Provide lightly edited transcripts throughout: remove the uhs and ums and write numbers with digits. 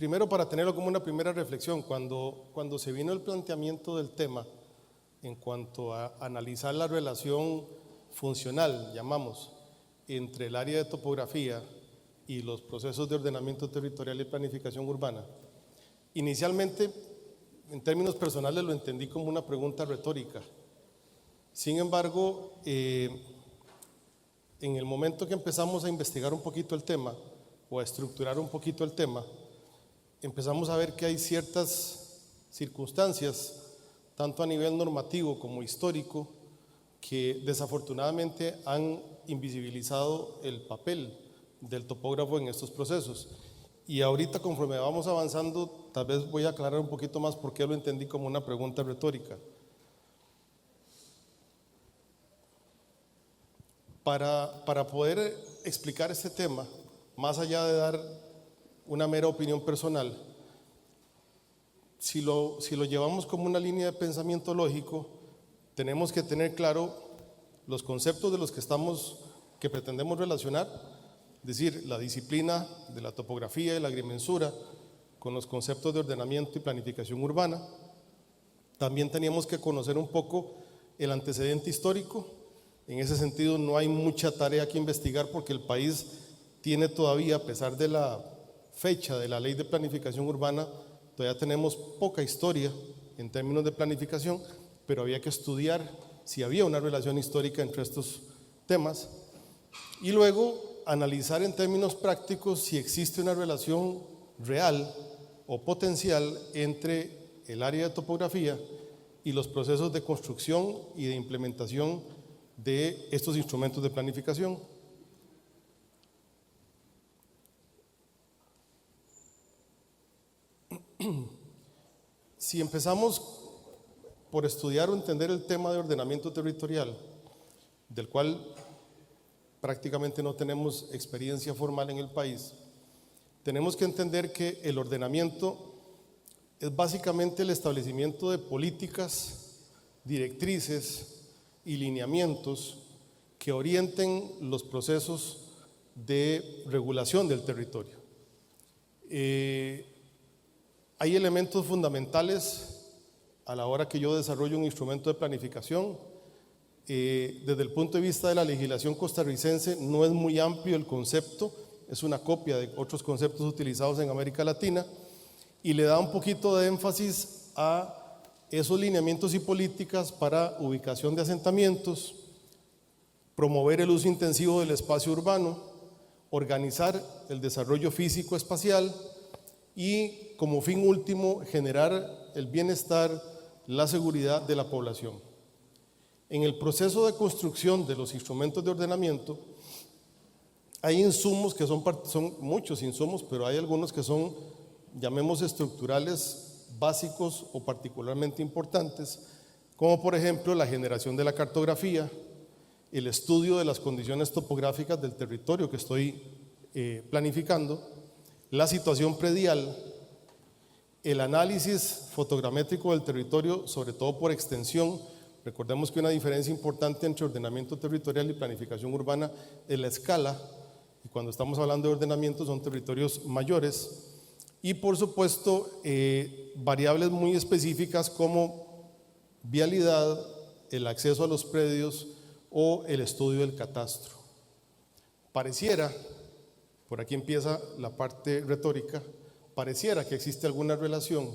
primero para tenerlo como una primera reflexión, cuando se vino el planteamiento del tema en cuanto a analizar la relación funcional, llamamos, entre el área de topografía y los procesos de ordenamiento territorial y planificación urbana, inicialmente, en términos personales, lo entendí como una pregunta retórica. Sin embargo, en el momento que empezamos a investigar un poquito el tema o a estructurar un poquito el tema, empezamos a ver que hay ciertas circunstancias, tanto a nivel normativo como histórico, que desafortunadamente han invisibilizado el papel del topógrafo en estos procesos. Y ahorita, conforme vamos avanzando, tal vez voy a aclarar un poquito más por qué lo entendí como una pregunta retórica. Para poder explicar este tema, más allá de dar una mera opinión personal, si lo llevamos como una línea de pensamiento lógico, tenemos que tener claro los conceptos de los que pretendemos relacionar, es decir, la disciplina de la topografía y la agrimensura con los conceptos de ordenamiento y planificación urbana. También teníamos que conocer un poco el antecedente histórico. En ese sentido, no hay mucha tarea que investigar porque el país tiene todavía, a pesar de la fecha de la ley de planificación urbana, todavía tenemos poca historia en términos de planificación, pero había que estudiar si había una relación histórica entre estos temas y luego analizar en términos prácticos si existe una relación real o potencial entre el área de topografía y los procesos de construcción y de implementación de estos instrumentos de planificación. Si empezamos por estudiar o entender el tema de ordenamiento territorial, del cual prácticamente no tenemos experiencia formal en el país, tenemos que entender que el ordenamiento es básicamente el establecimiento de políticas, directrices y lineamientos que orienten los procesos de regulación del territorio. Hay elementos fundamentales a la hora que yo desarrollo un instrumento de planificación. Desde el punto de vista de la legislación costarricense no es muy amplio el concepto, es una copia de otros conceptos utilizados en América Latina y le da un poquito de énfasis a esos lineamientos y políticas para ubicación de asentamientos, promover el uso intensivo del espacio urbano, organizar el desarrollo físico espacial y, como fin último, generar el bienestar, la seguridad de la población. En el proceso de construcción de los instrumentos de ordenamiento, hay insumos que son muchos insumos, pero hay algunos que son, llamemos, estructurales, básicos o particularmente importantes, como por ejemplo la generación de la cartografía, el estudio de las condiciones topográficas del territorio que estoy planificando, la situación predial, el análisis fotogramétrico del territorio, sobre todo por extensión. Recordemos que una diferencia importante entre ordenamiento territorial y planificación urbana es la escala, y cuando estamos hablando de ordenamiento son territorios mayores, y por supuesto variables muy específicas como vialidad, el acceso a los predios o el estudio del catastro. Pareciera, por aquí empieza la parte retórica, pareciera que existe alguna relación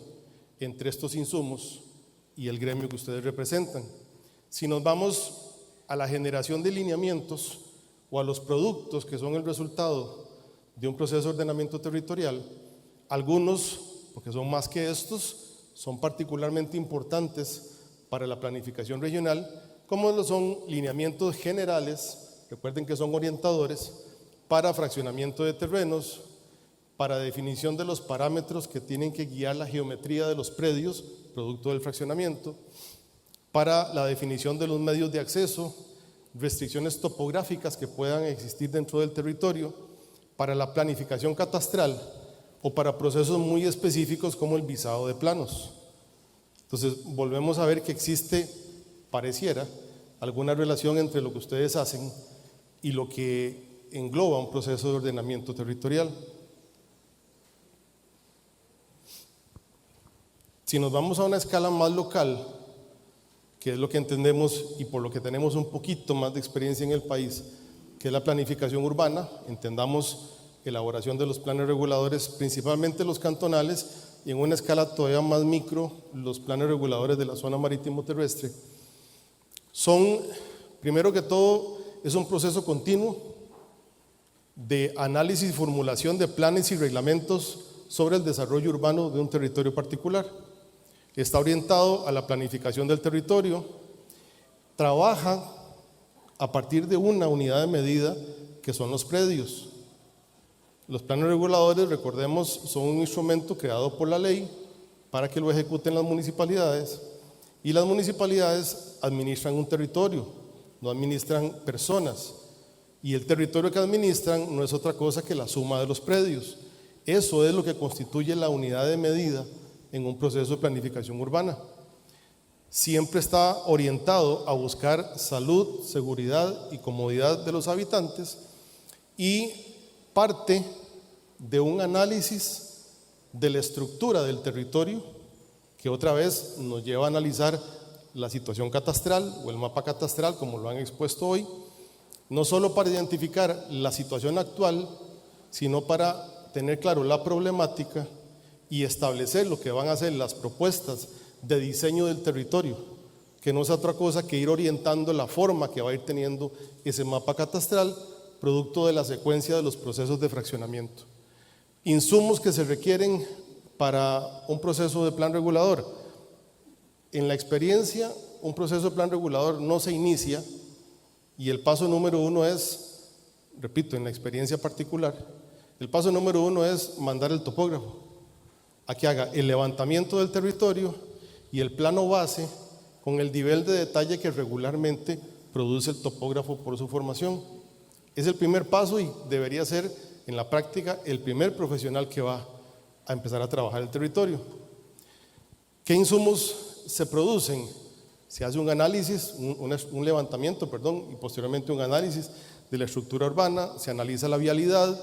entre estos insumos y el gremio que ustedes representan. Si nos vamos a la generación de lineamientos o a los productos que son el resultado de un proceso de ordenamiento territorial, algunos, porque son más que estos, son particularmente importantes para la planificación regional, como lo son lineamientos generales, recuerden que son orientadores, para fraccionamiento de terrenos, para definición de los parámetros que tienen que guiar la geometría de los predios, producto del fraccionamiento, para la definición de los medios de acceso, restricciones topográficas que puedan existir dentro del territorio, para la planificación catastral o para procesos muy específicos como el visado de planos. Entonces, volvemos a ver que existe, pareciera, alguna relación entre lo que ustedes hacen y lo que engloba un proceso de ordenamiento territorial. Si nos vamos a una escala más local, que es lo que entendemos y por lo que tenemos un poquito más de experiencia en el país, que es la planificación urbana, entendamos elaboración de los planes reguladores, principalmente los cantonales, y en una escala todavía más micro, los planes reguladores de la zona marítimo terrestre. Son, primero que todo, es un proceso continuo de análisis y formulación de planes y reglamentos sobre el desarrollo urbano de un territorio particular. Está orientado a la planificación del territorio, trabaja a partir de una unidad de medida que son los predios. Los planes reguladores, recordemos, son un instrumento creado por la ley para que lo ejecuten las municipalidades, y las municipalidades administran un territorio, no administran personas, y el territorio que administran no es otra cosa que la suma de los predios. Eso es lo que constituye la unidad de medida en un proceso de planificación urbana. Siempre está orientado a buscar salud, seguridad y comodidad de los habitantes, y parte de un análisis de la estructura del territorio, que otra vez nos lleva a analizar la situación catastral o el mapa catastral, como lo han expuesto hoy, no solo para identificar la situación actual, sino para tener claro la problemática y establecer lo que van a ser las propuestas de diseño del territorio, que no es otra cosa que ir orientando la forma que va a ir teniendo ese mapa catastral, producto de la secuencia de los procesos de fraccionamiento. Insumos que se requieren para un proceso de plan regulador. En la experiencia, un proceso de plan regulador no se inicia, y el paso número uno es, repito, en la experiencia particular, el paso número uno es mandar el topógrafo a que haga el levantamiento del territorio y el plano base con el nivel de detalle que regularmente produce el topógrafo por su formación. Es el primer paso y debería ser en la práctica el primer profesional que va a empezar a trabajar el territorio. ¿Qué insumos se producen? Se hace un análisis, un levantamiento, y posteriormente un análisis de la estructura urbana, se analiza la vialidad,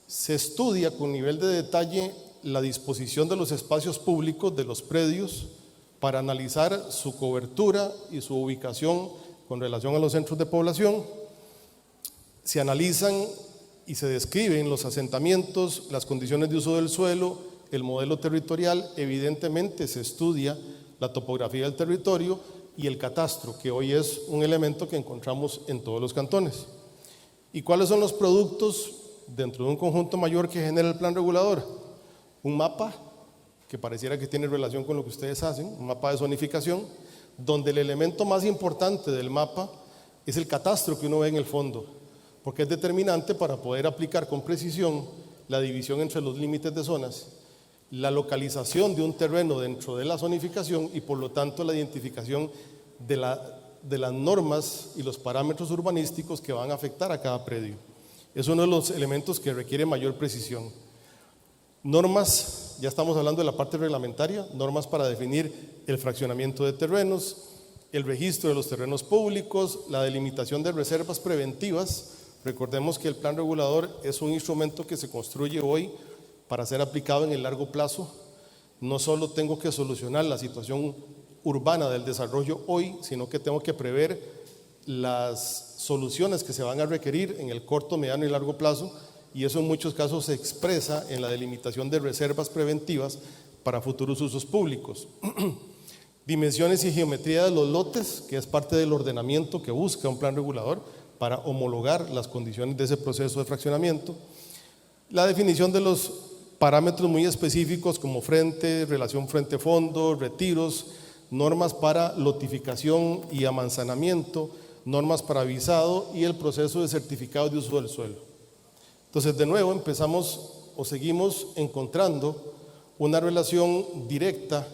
se estudia con nivel de detalle la disposición de los espacios públicos de los predios para analizar su cobertura y su ubicación con relación a los centros de población. Se analizan y se describen los asentamientos, las condiciones de uso del suelo, el modelo territorial. Evidentemente se estudia la topografía del territorio y el catastro, que hoy es un elemento que encontramos en todos los cantones. ¿Y cuáles son los productos dentro de un conjunto mayor que genera el plan regulador? Un mapa, que pareciera que tiene relación con lo que ustedes hacen, un mapa de zonificación, donde el elemento más importante del mapa es el catastro que uno ve en el fondo, porque es determinante para poder aplicar con precisión la división entre los límites de zonas, la localización de un terreno dentro de la zonificación y por lo tanto la identificación de las normas y los parámetros urbanísticos que van a afectar a cada predio. Es uno de los elementos que requiere mayor precisión. Normas, ya estamos hablando de la parte reglamentaria, normas para definir el fraccionamiento de terrenos, el registro de los terrenos públicos, la delimitación de reservas preventivas. Recordemos que el plan regulador es un instrumento que se construye hoy para ser aplicado en el largo plazo. No solo tengo que solucionar la situación urbana del desarrollo hoy, sino que tengo que prever las soluciones que se van a requerir en el corto, mediano y largo plazo, y eso en muchos casos se expresa en la delimitación de reservas preventivas para futuros usos públicos. Dimensiones y geometría de los lotes, que es parte del ordenamiento que busca un plan regulador para homologar las condiciones de ese proceso de fraccionamiento. La definición de los parámetros muy específicos como frente, relación frente-fondo, retiros, normas para lotificación y amanzanamiento, normas para visado y el proceso de certificado de uso del suelo. Entonces, de nuevo, empezamos o seguimos encontrando una relación directa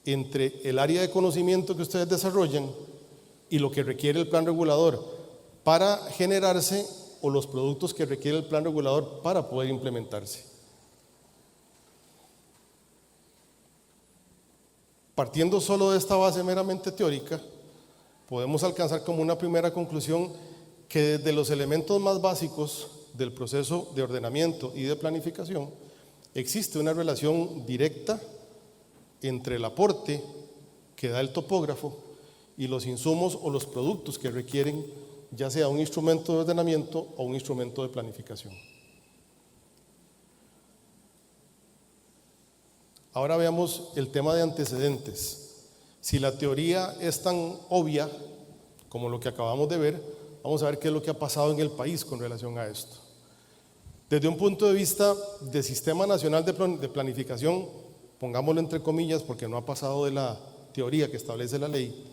entre el área de conocimiento que ustedes desarrollan y lo que requiere el plan regulador para generarse, o los productos que requiere el plan regulador para poder implementarse. Partiendo solo de esta base meramente teórica, podemos alcanzar como una primera conclusión que desde los elementos más básicos del proceso de ordenamiento y de planificación existe una relación directa entre el aporte que da el topógrafo y los insumos o los productos que requieren, ya sea un instrumento de ordenamiento o un instrumento de planificación. Ahora veamos el tema de antecedentes. Si la teoría es tan obvia como lo que acabamos de ver, vamos a ver qué es lo que ha pasado en el país con relación a esto. Desde un punto de vista de Sistema Nacional de Planificación, pongámoslo entre comillas porque no ha pasado de la teoría que establece la ley,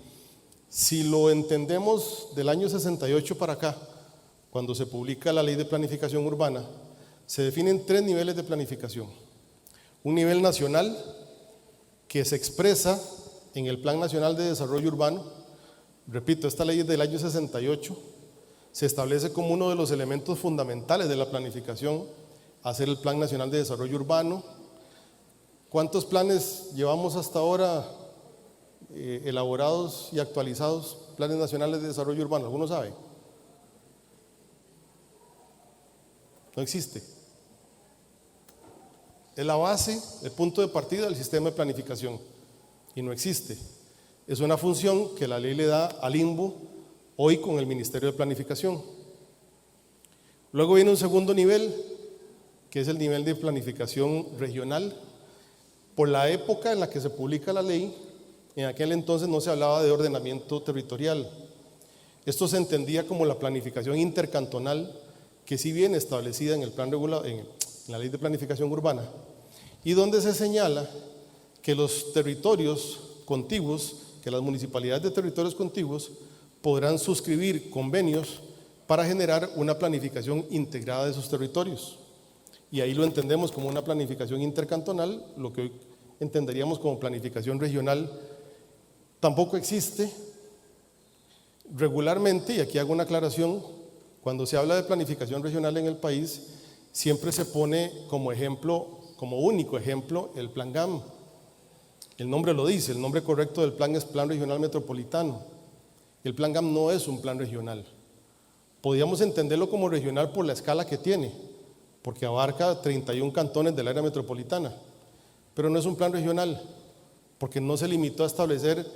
si lo entendemos del año 68 para acá, cuando se publica la Ley de Planificación Urbana, se definen 3 niveles de planificación. Un nivel nacional que se expresa en el Plan Nacional de Desarrollo Urbano. Repito, esta ley es del año 68, se establece como uno de los elementos fundamentales de la planificación, hacer el Plan Nacional de Desarrollo Urbano. ¿Cuántos planes llevamos hasta ahora elaborados y actualizados? Planes nacionales de desarrollo urbano, ¿alguno sabe? No existe. Es la base, el punto de partida del sistema de planificación y no existe. Es una función que la ley le da al INBU hoy con el Ministerio de Planificación. Luego viene un segundo nivel, que es el nivel de planificación regional. Por la época en la que se publica la ley, en aquel entonces no se hablaba de ordenamiento territorial. Esto se entendía como la planificación intercantonal, que sí viene establecida en el plan regulador, en la Ley de Planificación Urbana, y donde se señala que los territorios contiguos, que las municipalidades de territorios contiguos podrán suscribir convenios para generar una planificación integrada de sus territorios. Y ahí lo entendemos como una planificación intercantonal, lo que hoy entenderíamos como planificación regional. Tampoco existe regularmente, y aquí hago una aclaración, cuando se habla de planificación regional en el país, siempre se pone como ejemplo, como único ejemplo, el Plan GAM. El nombre lo dice, el nombre correcto del plan es Plan Regional Metropolitano. El Plan GAM no es un plan regional. Podríamos entenderlo como regional por la escala que tiene, porque abarca 31 cantones del área metropolitana, pero no es un plan regional, porque no se limitó a establecer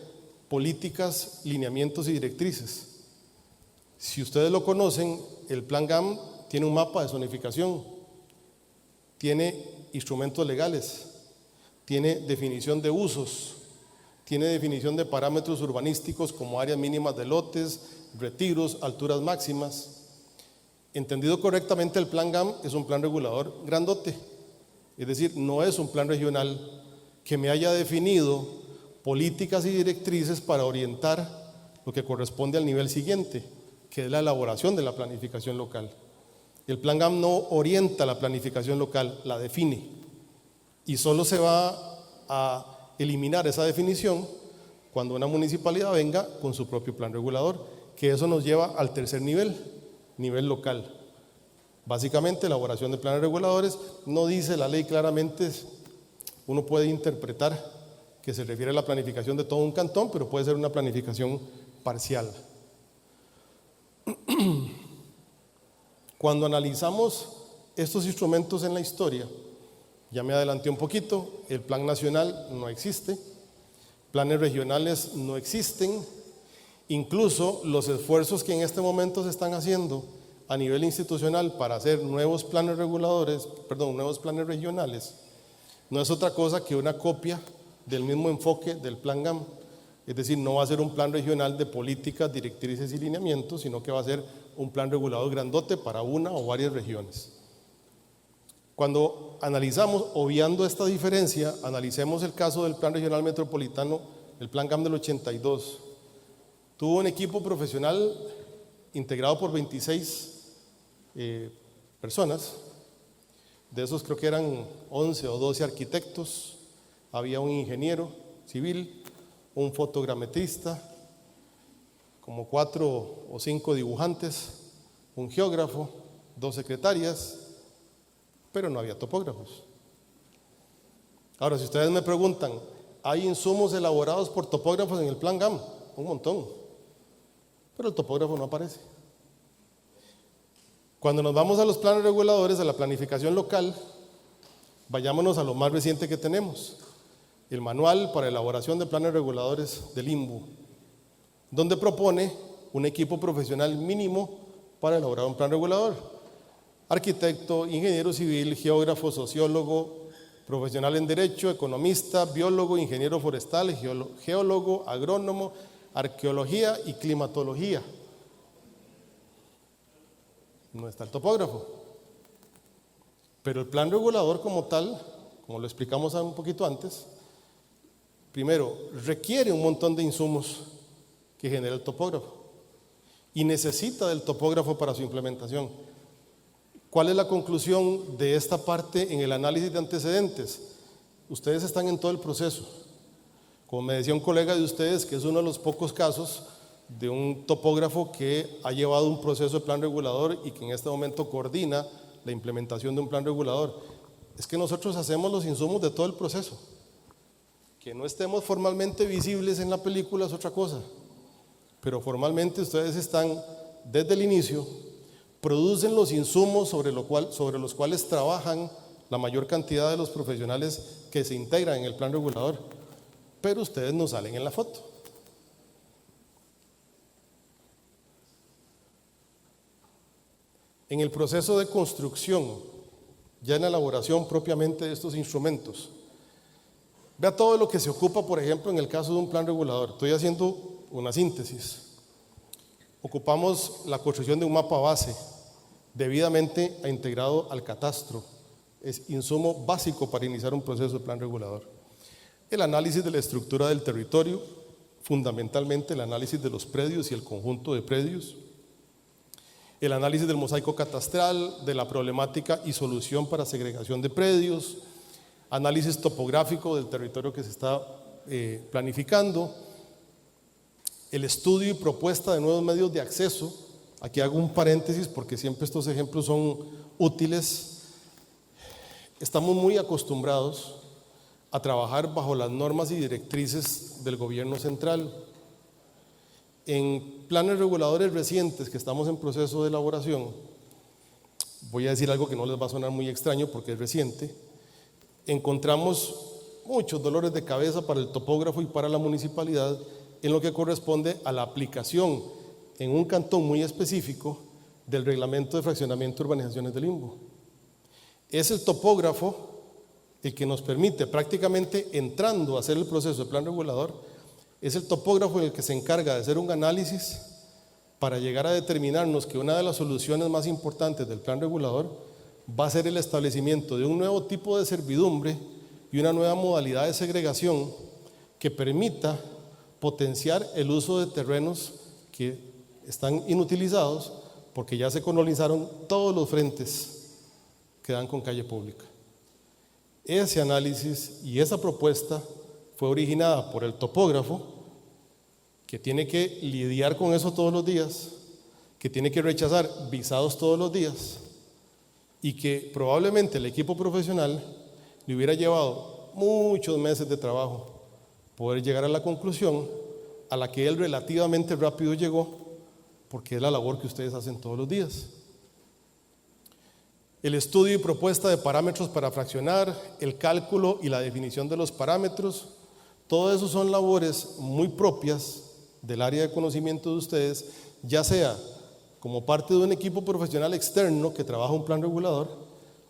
políticas, lineamientos y directrices. Si ustedes lo conocen, el Plan GAM tiene un mapa de zonificación, tiene instrumentos legales, tiene definición de usos, tiene definición de parámetros urbanísticos como áreas mínimas de lotes, retiros, alturas máximas. Entendido correctamente, el Plan GAM es un plan regulador grandote, es decir, no es un plan regional que me haya definido políticas y directrices para orientar lo que corresponde al nivel siguiente, que es la elaboración de la planificación local. El Plan GAM no orienta la planificación local, la define, y solo se va a eliminar esa definición cuando una municipalidad venga con su propio plan regulador, que eso nos lleva al tercer nivel, nivel local. Básicamente, elaboración de planes reguladores, no dice la ley claramente, uno puede interpretar que se refiere a la planificación de todo un cantón, pero puede ser una planificación parcial. Cuando analizamos estos instrumentos en la historia, ya me adelanté un poquito, el plan nacional no existe, planes regionales no existen, incluso los esfuerzos que en este momento se están haciendo a nivel institucional para hacer nuevos planes reguladores, nuevos planes regionales, no es otra cosa que una copia del mismo enfoque del Plan GAM. Es decir, no va a ser un plan regional de políticas, directrices y lineamientos, sino que va a ser un plan regulador grandote para una o varias regiones. Cuando analizamos, obviando esta diferencia, analicemos el caso del Plan Regional Metropolitano, el Plan GAM del 82. Tuvo un equipo profesional integrado por 26 personas. De esos creo que eran 11 o 12 arquitectos, había un ingeniero civil, un fotogrametrista, como 4 o 5 dibujantes, un geógrafo, 2 secretarias, pero no había topógrafos. Ahora, si ustedes me preguntan, ¿hay insumos elaborados por topógrafos en el Plan GAM? Un montón, pero el topógrafo no aparece. Cuando nos vamos a los planes reguladores, a la planificación local, vayámonos a lo más reciente que tenemos. el Manual para Elaboración de Planes Reguladores del INVU, donde propone un equipo profesional mínimo para elaborar un plan regulador: arquitecto, ingeniero civil, geógrafo, sociólogo, profesional en derecho, economista, biólogo, ingeniero forestal, geólogo, agrónomo, arqueología y climatología. No está el topógrafo. Pero el plan regulador como tal, como lo explicamos un poquito antes, primero requiere un montón de insumos que genera el topógrafo y necesita del topógrafo para su implementación. ¿Cuál es la conclusión de esta parte en el análisis de antecedentes? Ustedes están en todo el proceso. Como me decía un colega de ustedes, que es uno de los pocos casos de un topógrafo que ha llevado un proceso de plan regulador y que en este momento coordina la implementación de un plan regulador. Es que nosotros hacemos los insumos de todo el proceso. Que no estemos formalmente visibles en la película es otra cosa, pero formalmente ustedes están desde el inicio, producen los insumos sobre los cuales trabajan la mayor cantidad de los profesionales que se integran en el plan regulador, pero ustedes no salen en la foto. En el proceso de construcción, ya en la elaboración propiamente de estos instrumentos, vea todo lo que se ocupa, por ejemplo, en el caso de un plan regulador. Estoy haciendo una síntesis. Ocupamos la construcción de un mapa base, debidamente integrado al catastro. Es insumo básico para iniciar un proceso de plan regulador. El análisis de la estructura del territorio, fundamentalmente el análisis de los predios y el conjunto de predios. El análisis del mosaico catastral, de la problemática y solución para segregación de predios. Análisis topográfico del territorio que se está planificando. El estudio y propuesta de nuevos medios de acceso. Aquí hago un paréntesis porque siempre estos ejemplos son útiles. Estamos muy acostumbrados a trabajar bajo las normas y directrices del gobierno central. En planes reguladores recientes que estamos en proceso de elaboración, voy a decir algo que no les va a sonar muy extraño porque es reciente, encontramos muchos dolores de cabeza para el topógrafo y para la municipalidad en lo que corresponde a la aplicación en un cantón muy específico del reglamento de fraccionamiento de urbanizaciones del INVU. Es el topógrafo el que nos permite, prácticamente entrando a hacer el proceso de plan regulador, es el topógrafo el que se encarga de hacer un análisis para llegar a determinarnos que una de las soluciones más importantes del plan regulador va a ser el establecimiento de un nuevo tipo de servidumbre y una nueva modalidad de segregación que permita potenciar el uso de terrenos que están inutilizados porque ya se colonizaron todos los frentes que dan con calle pública. Ese análisis y esa propuesta fue originada por el topógrafo, que tiene que lidiar con eso todos los días, que tiene que rechazar visados todos los días y que probablemente el equipo profesional le hubiera llevado muchos meses de trabajo poder llegar a la conclusión a la que él relativamente rápido llegó, porque es la labor que ustedes hacen todos los días. El estudio y propuesta de parámetros para fraccionar, el cálculo y la definición de los parámetros, todo eso son labores muy propias del área de conocimiento de ustedes, ya sea como parte de un equipo profesional externo que trabaja un plan regulador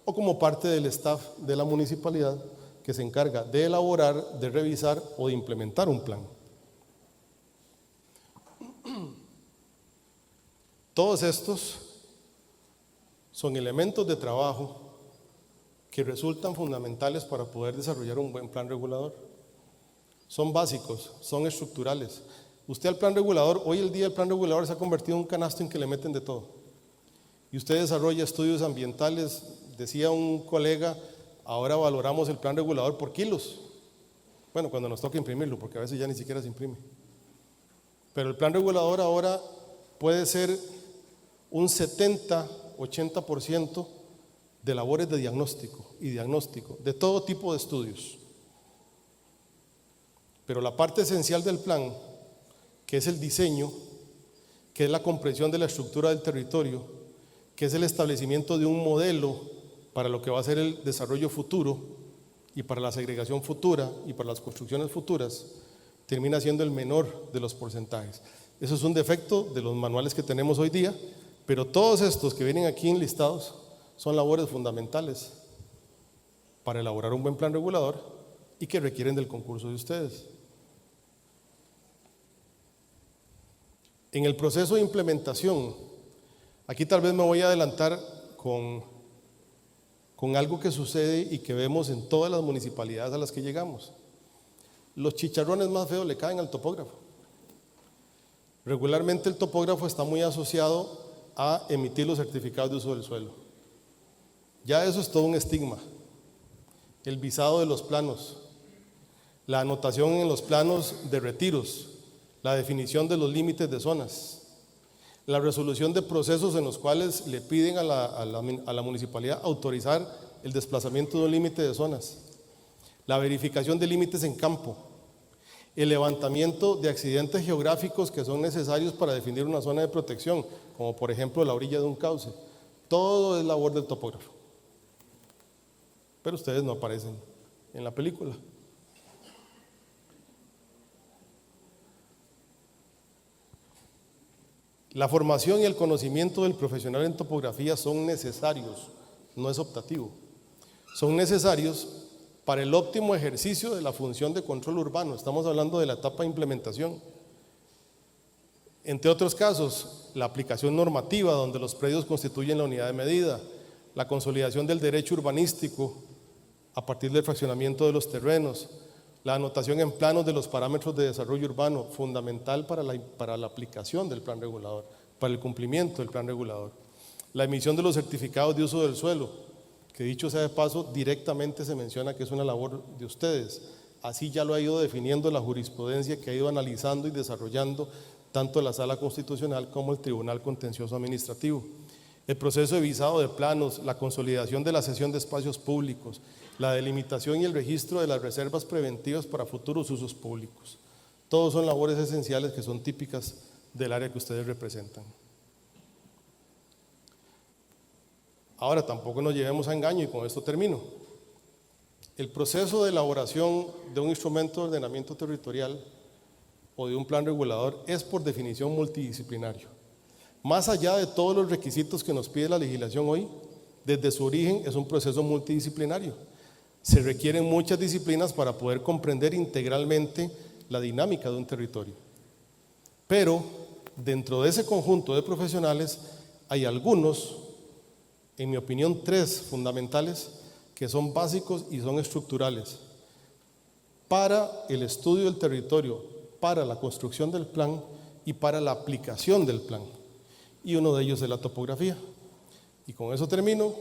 o como parte del staff de la municipalidad que se encarga de elaborar, de revisar o de implementar un plan. Todos estos son elementos de trabajo que resultan fundamentales para poder desarrollar un buen plan regulador. Son básicos, son estructurales. Usted al plan regulador, hoy el día el plan regulador se ha convertido en un canasto en que le meten de todo. Y usted desarrolla estudios ambientales, decía un colega, ahora valoramos el plan regulador por kilos. Bueno, cuando nos toca imprimirlo, porque a veces ya ni siquiera se imprime. Pero el plan regulador ahora puede ser un 70-80% de labores de diagnóstico de todo tipo de estudios. Pero la parte esencial del plan, que es el diseño, que es la comprensión de la estructura del territorio, que es el establecimiento de un modelo para lo que va a ser el desarrollo futuro, y para la segregación futura y para las construcciones futuras, termina siendo el menor de los porcentajes. Eso es un defecto de los manuales que tenemos hoy día, pero todos estos que vienen aquí enlistados son labores fundamentales para elaborar un buen plan regulador y que requieren del concurso de ustedes. En el proceso de implementación, aquí tal vez me voy a adelantar con algo que sucede y que vemos en todas las municipalidades a las que llegamos. Los chicharrones más feos le caen al topógrafo. Regularmente el topógrafo está muy asociado a emitir los certificados de uso del suelo. Ya eso es todo un estigma. El visado de los planos, la anotación en los planos de retiros, la definición de los límites de zonas, la resolución de procesos en los cuales le piden a la municipalidad autorizar el desplazamiento de un límite de zonas, la verificación de límites en campo, el levantamiento de accidentes geográficos que son necesarios para definir una zona de protección, como por ejemplo la orilla de un cauce. Todo es labor del topógrafo. Pero ustedes no aparecen en la película. La formación y el conocimiento del profesional en topografía son necesarios, no es optativo. Son necesarios para el óptimo ejercicio de la función de control urbano. Estamos hablando de la etapa de implementación. Entre otros casos, la aplicación normativa, donde los predios constituyen la unidad de medida, la consolidación del derecho urbanístico a partir del fraccionamiento de los terrenos, la anotación en planos de los parámetros de desarrollo urbano, fundamental para la aplicación del plan regulador, para el cumplimiento del plan regulador. La emisión de los certificados de uso del suelo, que dicho sea de paso, directamente se menciona que es una labor de ustedes. Así ya lo ha ido definiendo la jurisprudencia que ha ido analizando y desarrollando tanto la Sala Constitucional como el Tribunal Contencioso Administrativo. El proceso de visado de planos, la consolidación de la cesión de espacios públicos, la delimitación y el registro de las reservas preventivas para futuros usos públicos. Todos son labores esenciales que son típicas del área que ustedes representan. Ahora, tampoco nos llevemos a engaño y con esto termino. El proceso de elaboración de un instrumento de ordenamiento territorial o de un plan regulador es por definición multidisciplinario. Más allá de todos los requisitos que nos pide la legislación hoy, desde su origen es un proceso multidisciplinario. Se requieren muchas disciplinas para poder comprender integralmente la dinámica de un territorio. Pero dentro de ese conjunto de profesionales hay algunos, en mi opinión, 3 fundamentales que son básicos y son estructurales para el estudio del territorio, para la construcción del plan y para la aplicación del plan. Y uno de ellos es la topografía. Y con eso termino.